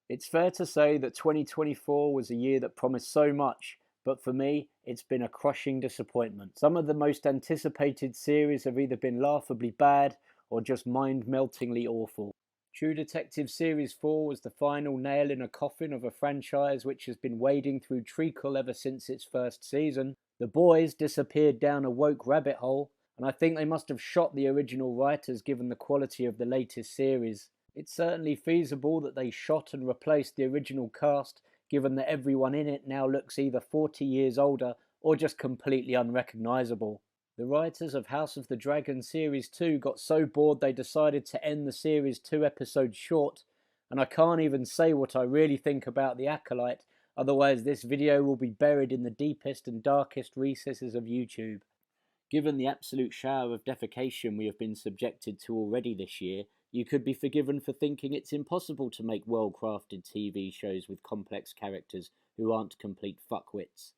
It's fair to say that 2024 was a year that promised so much, but for me, it's been a crushing disappointment. Some of the most anticipated series have either been laughably bad or just mind-meltingly awful. True Detective Series 4 was the final nail in a coffin of a franchise which has been wading through treacle ever since its first season. The Boys disappeared down a woke rabbit hole, and I think they must have shot the original writers given the quality of the latest series. It's certainly feasible that they shot and replaced the original cast, given that everyone in it now looks either 40 years older or just completely unrecognisable. The writers of House of the Dragon Series 2 got so bored they decided to end the series 2 episodes short, and I can't even say what I really think about The Acolyte, otherwise this video will be buried in the deepest and darkest recesses of YouTube. Given the absolute shower of defecation we have been subjected to already this year, you could be forgiven for thinking it's impossible to make well-crafted TV shows with complex characters who aren't complete fuckwits.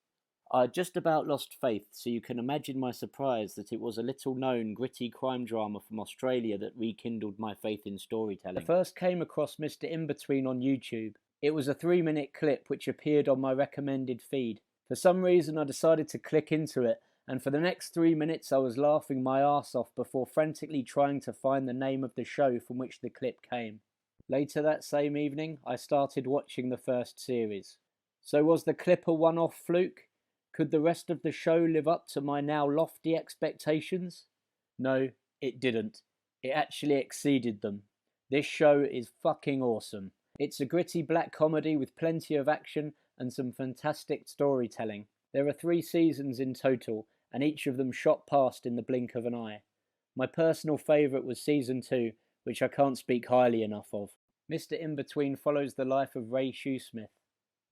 I just about lost faith, so you can imagine my surprise that it was a little-known, gritty crime drama from Australia that rekindled my faith in storytelling. I first came across Mr Inbetween on YouTube. It was a 3-minute clip which appeared on my recommended feed. For some reason I decided to click into it, and for the next 3 minutes I was laughing my arse off before frantically trying to find the name of the show from which the clip came. Later that same evening, I started watching the first series. So was the clip a one-off fluke? Could the rest of the show live up to my now lofty expectations? No, it didn't. It actually exceeded them. This show is fucking awesome. It's a gritty black comedy with plenty of action and some fantastic storytelling. There are 3 seasons in total, and each of them shot past in the blink of an eye. My personal favourite was Season 2, which I can't speak highly enough of. Mr Inbetween follows the life of Ray Shoesmith.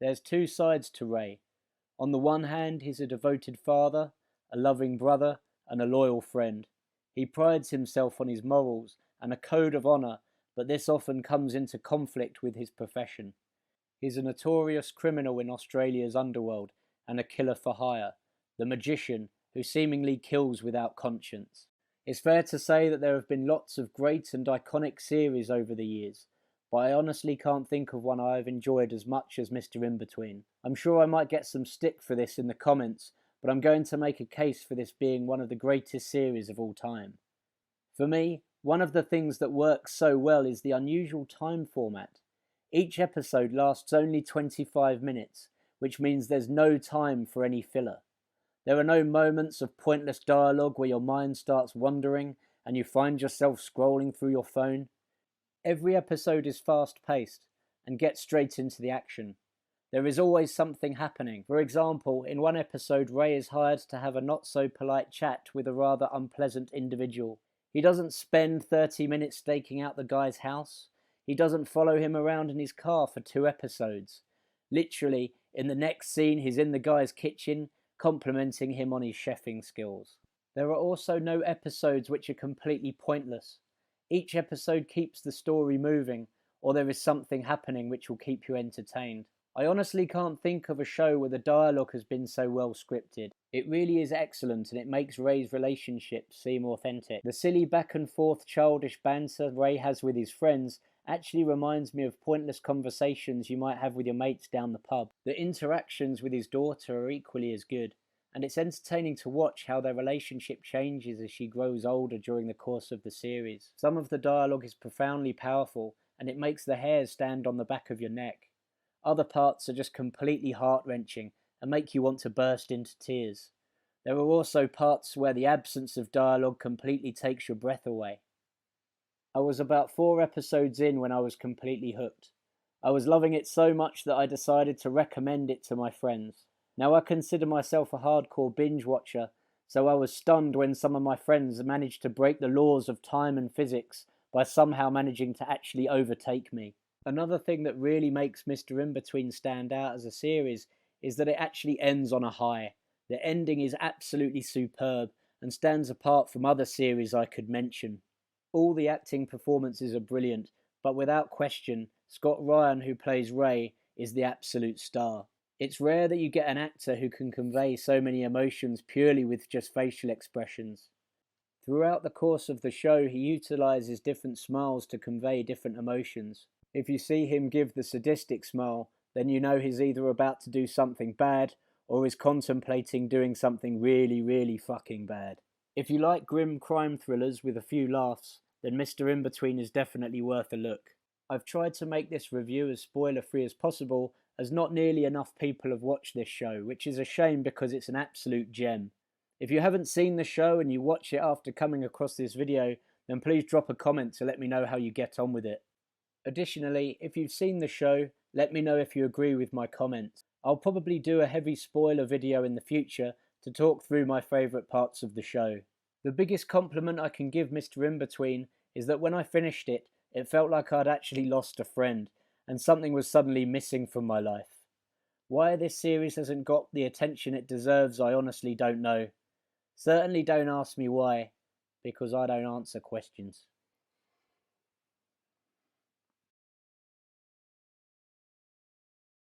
There's 2 sides to Ray. On the one hand, he's a devoted father, a loving brother, and a loyal friend. He prides himself on his morals and a code of honour, but this often comes into conflict with his profession. He's a notorious criminal in Australia's underworld and a killer for hire, the magician who seemingly kills without conscience. It's fair to say that there have been lots of great and iconic series over the years, but I honestly can't think of one I have enjoyed as much as Mr Inbetween. I'm sure I might get some stick for this in the comments, but I'm going to make a case for this being one of the greatest series of all time. For me, one of the things that works so well is the unusual time format. Each episode lasts only 25 minutes, which means there's no time for any filler. There are no moments of pointless dialogue where your mind starts wandering and you find yourself scrolling through your phone. Every episode is fast-paced and gets straight into the action. There is always something happening. For example, in one episode, Ray is hired to have a not-so-polite chat with a rather unpleasant individual. He doesn't spend 30 minutes staking out the guy's house. He doesn't follow him around in his car for 2 episodes. Literally, in the next scene, he's in the guy's kitchen, complimenting him on his chefing skills. There are also no episodes which are completely pointless. Each episode keeps the story moving, or there is something happening which will keep you entertained. I honestly can't think of a show where the dialogue has been so well scripted. It really is excellent, and it makes Ray's relationship seem authentic. The silly back and forth childish banter Ray has with his friends actually reminds me of pointless conversations you might have with your mates down the pub. The interactions with his daughter are equally as good, and it's entertaining to watch how their relationship changes as she grows older during the course of the series. Some of the dialogue is profoundly powerful, and it makes the hairs stand on the back of your neck. Other parts are just completely heart-wrenching and make you want to burst into tears. There are also parts where the absence of dialogue completely takes your breath away. I was about 4 episodes in when I was completely hooked. I was loving it so much that I decided to recommend it to my friends. Now I consider myself a hardcore binge watcher, so I was stunned when some of my friends managed to break the laws of time and physics by somehow managing to actually overtake me. Another thing that really makes Mr Inbetween stand out as a series is that it actually ends on a high. The ending is absolutely superb and stands apart from other series I could mention. All the acting performances are brilliant, but without question, Scott Ryan, who plays Ray, is the absolute star. It's rare that you get an actor who can convey so many emotions purely with just facial expressions. Throughout the course of the show, he utilises different smiles to convey different emotions. If you see him give the sadistic smile, then you know he's either about to do something bad or is contemplating doing something really, really fucking bad. If you like grim crime thrillers with a few laughs, then Mr Inbetween is definitely worth a look. I've tried to make this review as spoiler-free as possible, as not nearly enough people have watched this show, which is a shame because it's an absolute gem. If you haven't seen the show and you watch it after coming across this video, then please drop a comment to let me know how you get on with it. Additionally, if you've seen the show, let me know if you agree with my comments. I'll probably do a heavy spoiler video in the future to talk through my favourite parts of the show. The biggest compliment I can give Mr Inbetween is that when I finished it, it felt like I'd actually lost a friend, and something was suddenly missing from my life. Why this series hasn't got the attention it deserves, I honestly don't know. Certainly don't ask me why, because I don't answer questions.